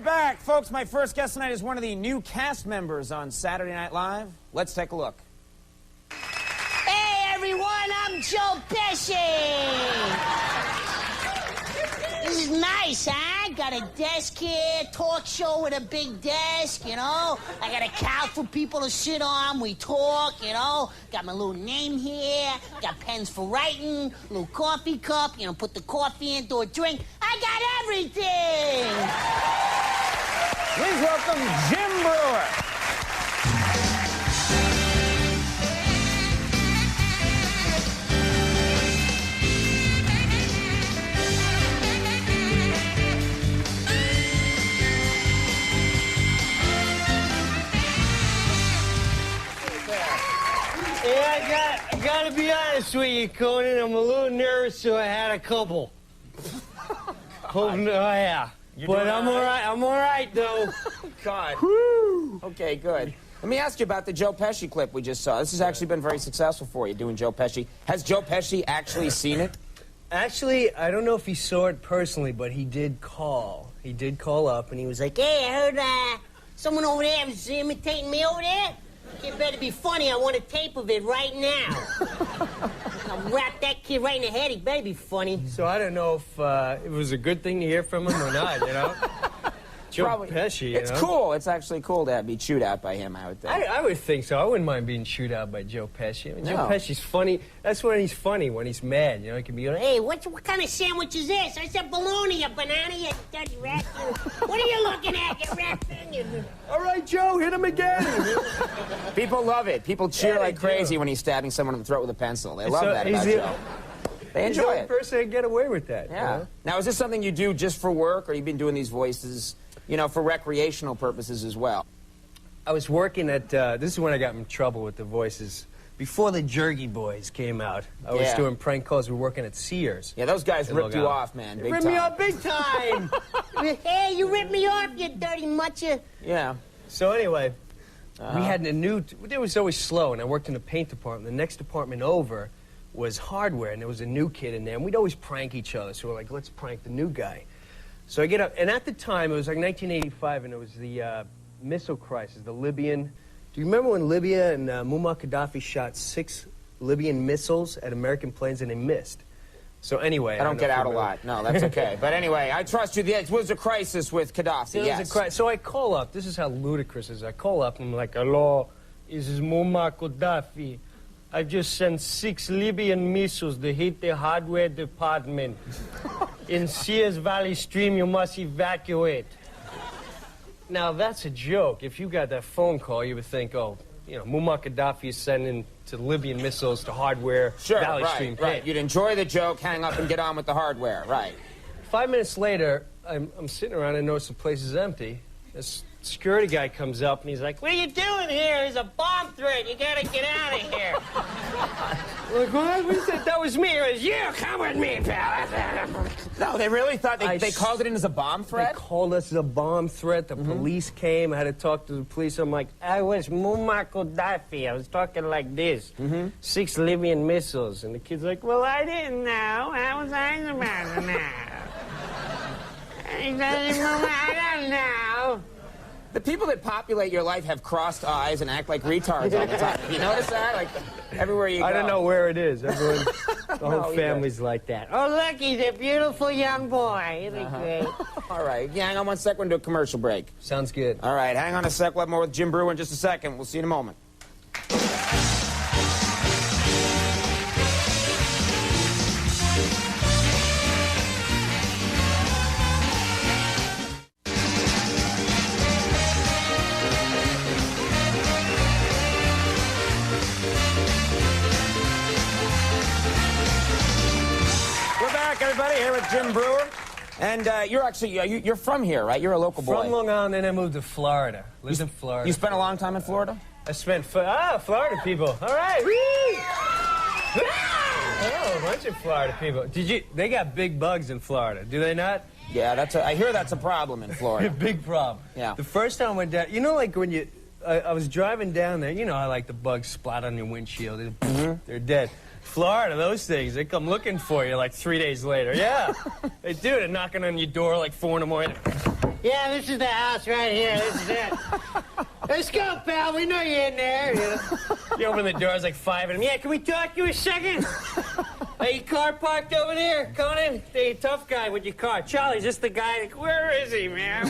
back. Folks, my first guest tonight is one of the new cast members on Saturday Night Live. Let's take a look. Hey, everyone, I'm Joe Pesci. This is nice, huh? Got a desk here, talk show with a big desk, you know? I got a couch for people to sit on, we talk, you know? Got my little name here, got pens for writing, little coffee cup, you know, put the coffee into a drink. I got everything! Please welcome Jim Breuer. Yeah, I gotta be honest with you, Conan. I'm a little nervous, so I had a couple. Oh, no, yeah. But I'm all right. I'm all right, though. God. Woo! Okay, good. Let me ask you about the Joe Pesci clip we just saw. This has actually been very successful for you, doing Joe Pesci. Has Joe Pesci actually seen it? Actually, I don't know if he saw it personally, but he did call. He did call up, and he was like, Hey, I heard someone over there was imitating me over there. It better be funny. I want a tape of it right now. I'll wrap that kid right in the head. He better be funny. so I don't know if it was a good thing to hear from him or not, you know? Joe Pesci, It's you know? cool. It's actually cool to be chewed out by him, I would think. I would think so. I wouldn't mind being chewed out by Joe Pesci. I mean, No. Joe Pesci's funny. That's when he's funny, when he's mad. You know, he can be going, Hey, what kind of sandwich is this? I said bologna, a banana, you dirty rat. What are you looking at, you rat thing? all right, Joe, hit him again. People love it. People cheer Yeah, like they crazy do. when he's stabbing someone in the throat with a pencil. They love So that he's about the- Joe. They He's the enjoy only it. person that get away with that. Yeah. You know? Now, is this something you do just for work, or you've been doing these voices, you know, for recreational purposes as well? I was working at, this is when I got in trouble with the voices. Before the Jerky Boys came out, I was Yeah. doing prank calls. We were working at Sears. Yeah, those guys Hey, ripped look you out. off, man. Big Ripped time. me off big time. Hey, you ripped me off, you dirty mutcher. Yeah. So anyway, we had a new, it was always slow, and I worked in the paint department. The next department over was hardware, and there was a new kid in there, and we'd always prank each other. So we're like, let's prank the new guy. So I get up, and at the time, it was like 1985, and it was the missile crisis, the Libyan. Do you remember when Libya and Muammar Gaddafi shot 6 Libyan missiles at American planes, and they missed? So anyway, I don't know get if you out a remember. lot. No, that's okay. But anyway, I trust you. It was a crisis with Gaddafi, It was yes. a so I call up. This is how ludicrous it is. I call up and I'm like, hello, this is Muammar Gaddafi. I just sent 6 Libyan missiles to hit the hardware department. In Sears Valley Stream, you must evacuate. Now, that's a joke. If you got that phone call, you would think, oh, you know, Muammar Gaddafi is sending to Libyan missiles to hardware Sure, Valley Stream. right. You'd enjoy the joke, hang up, and get on with the hardware, right. 5 minutes later, I'm sitting around and notice the place is empty. This security guy comes up and he's like, what are you doing here? There's a bomb threat. You gotta get out of here. Like, what? What is that? That was me. It was you. Come with me, pal. No, they really thought they called it in as a bomb They threat? called us a bomb threat. The police came. I had to talk to the police. I'm like, I was Muammar Gaddafi. I was talking like this. 6 Libyan missiles. And the kid's like, well, I didn't know. How was I supposed to know? I don't know. The people that populate your life have crossed eyes and act like retards all the time. You notice that? Like, everywhere you go. I don't know where it is. Everyone, the whole No, either. family's like that. Oh, look, he's a beautiful young boy. He'll be great. All right, yeah, hang on one sec. We're going to do a commercial break. Sounds good. All right, hang on a sec. We'll have more with Jim Breuer in just a second. We'll see you in a moment. We're back, everybody, here with Jim Breuer. And you're actually, you're from here, right? You're a local boy. From Long Island, then I moved to Florida. Lived in Florida. You spent a long time in Florida? I spent, Florida people. All right. Oh, a bunch of Florida people. They got big bugs in Florida, do they not? Yeah, I hear that's a problem in Florida. Big problem. Yeah. The first time I went down, you know, like when you, I was driving down there, you know how like the bugs splat on your windshield, they're dead. Florida, those things, they come looking for you like 3 days later. Yeah. They do. They're knocking on your door like 4 in the morning. Yeah, this is the house right here. This is it. Let's go, pal. We know you're in there. You open the door, it's like 5 of them. Yeah, can we talk to you a second? Hey, your car parked over there, Conan? Hey, tough guy with your car. Charlie's just the guy. Where is he, man?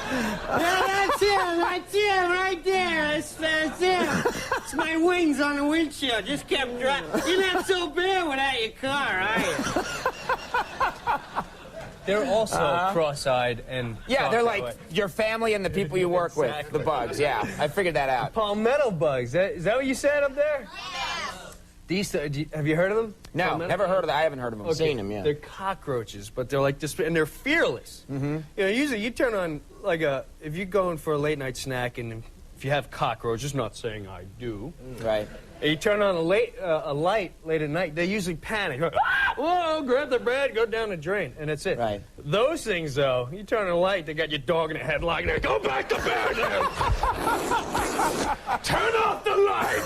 Yeah, that's him. That's him right there. That's him. It's my wings on the windshield. Just kept driving. You're not so bad without your car, are you? They're also cross-eyed and... Yeah, they're like your family and the people you work with, the bugs. Yeah, I figured that out. Palmetto bugs. Is that what you said up there? These, have you heard of them? No, Palmetto? never heard of them. I haven't heard of them. Okay. Seen them, yeah. They're cockroaches, but they're like this, and they're fearless. Mm-hmm. You know, usually you turn on, like if you're going for a late-night snack, and if you have cockroaches, not saying I do. Right. And you turn on a light late at night, they usually panic. Whoa, grab the bread, go down the drain, and that's it. Right. Those things, though, you turn on a light, they got your dog in a headlock, and they go back to bed. Turn off the light.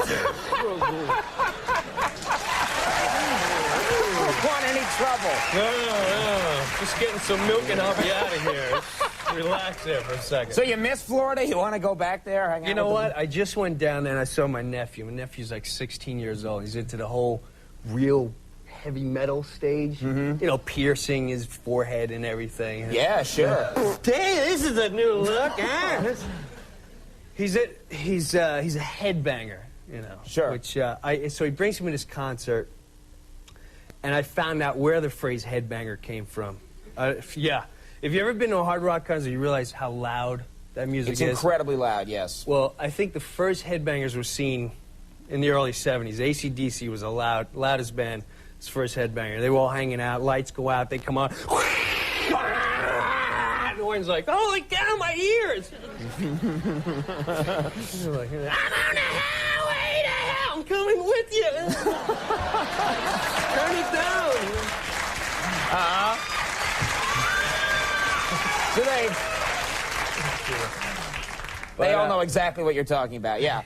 Don't want any trouble. No. Just getting some milk and I'll be out of here. Relax there for a second. So you miss Florida? You want to go back there? Hang out You know with what? them? I just went down there and I saw my nephew. My nephew's like 16 years old. He's into the whole real heavy metal stage. Mm-hmm. You know, piercing his forehead and everything. Yeah, sure. Hey, this is a new look, huh? He's a headbanger, you know. Sure. Which so he brings him in his concert, and I found out where the phrase headbanger came from. Yeah. If you've ever been to a hard rock concert, you realize how loud that music is. It's incredibly loud, yes. Well, I think the first headbangers were seen in the early 70s. AC/DC was the loudest band. It's the first headbanger. They were all hanging out. Lights go out. They come on. And the one's like, holy cow, my ears! Like, I'm on the highway to hell. I'm coming with you. Turn it down. So they all know exactly what you're talking about, yeah.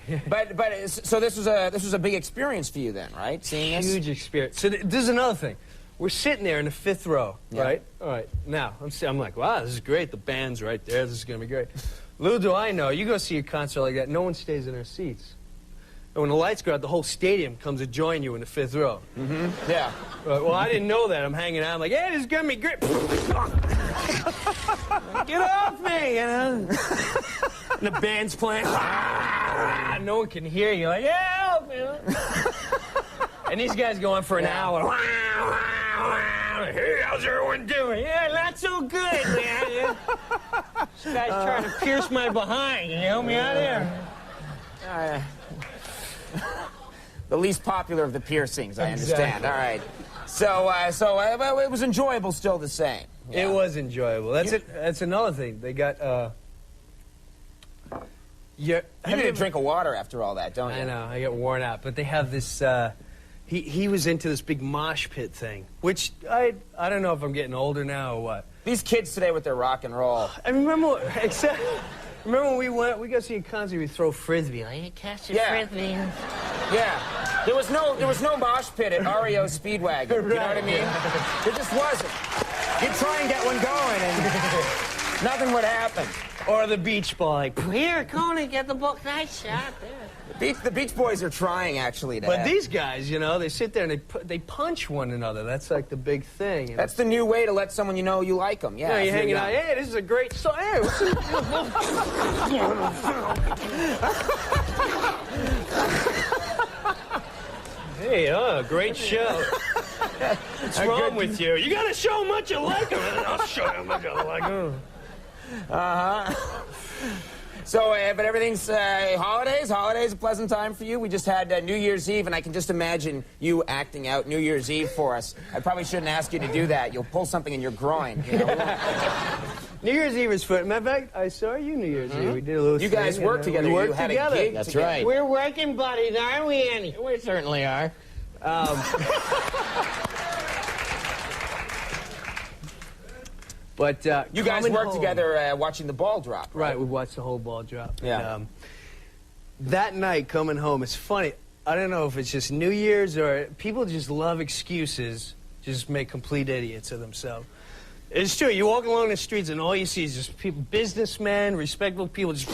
So this was a big experience for you then, right? Seeing this? Huge experience. So this is another thing. We're sitting there in the 5th row, Yeah. right? All right. Now, I'm like, wow, this is great. The band's right there. This is going to be great. Little do I know, you go see a concert like that, no one stays in their seats. And when the lights go out, the whole stadium comes to join you in the 5th row. Mm-hmm. Yeah. Well, I didn't know that. I'm hanging out. I'm like, hey, this is going to be great. Get off me, you know? And the band's playing. No one can hear you. Like, yeah, help me. And these guys go on for an hour. Hey, how's everyone doing? Yeah, not so good, man. Yeah. This guy's trying to pierce my behind. Can you help me out here? The least popular of the piercings, I understand. Exactly. All right. So it was enjoyable still the same. Yeah. It was enjoyable. That's another thing. They got, You need a drink of water after all that, don't you? I know, I get worn out. But they have this, he was into this big mosh pit thing, which I don't know if I'm getting older now or what. These kids today with their rock and roll. I remember, remember when we go see a concert, we throw frisbee. Like, Catch a Yeah. frisbee. Yeah. There was no mosh pit at REO Speedwagon. You know what I mean? There just wasn't. You'd try and get one going and nothing would happen. Or the beach ball, like. Here, Conan, get the book. Nice shot there. The Beach Boys are trying actually to But have- these guys, you know, they sit there and they punch one another. That's like the big thing. You know? That's the new way to let someone you know you like them. Yeah. You know, if you're hanging out. young. Hey, this is a great song. Hey, what's this? Hey, great show. What's wrong with you? You gotta show them what you like them. I'll show them what I like them. So, but everything's holidays. Holidays a pleasant time for you. We just had New Year's Eve, and I can just imagine you acting out New Year's Eve for us. I probably shouldn't ask you to do that. You'll pull something in your groin. You know? New Year's Eve is fun. Matter of fact, I saw you New Year's Eve. We did a little. You guys thing, worked together. We You worked had together. a gig That's together. right. We're working buddies, aren't we, Annie? We certainly are. But You guys coming worked home- together watching the ball drop, right? Right, we watched the whole ball drop. Yeah. And, that night coming home, it's funny. I don't know if it's just New Year's or people just love excuses, just make complete idiots of themselves. It's true. You walk along the streets and all you see is just people, businessmen, respectable people, just.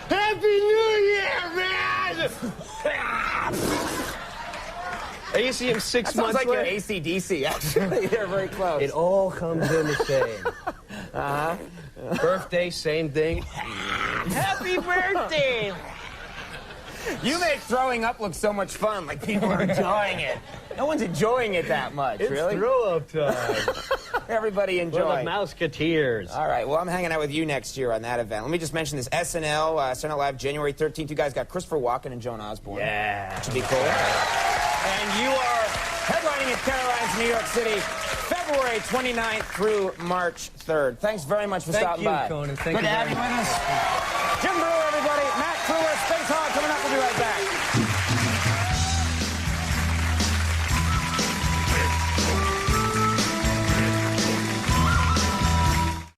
Happy New Year, man! And you see him 6 That months sounds like later. your AC/DC, actually. They're very close. It all comes in the same. Birthday, same thing. Happy birthday! You make throwing up look so much fun, like people are enjoying it. No one's enjoying it that much, It's really. throw-up time. Everybody For the enjoying. Mouseketeers. All right, well, I'm hanging out with you next year on that event. Let me just mention this SNL, SNL Live, January 13th. You guys got Christopher Walken and Joan Osborne. Yeah. Should be cool. And you are headlining at Caroline's, New York City, February 29th through March 3rd. Thanks very much for stopping by. Thank you, Conan. Thank Good you to have very you much. with us. Jim Breuer.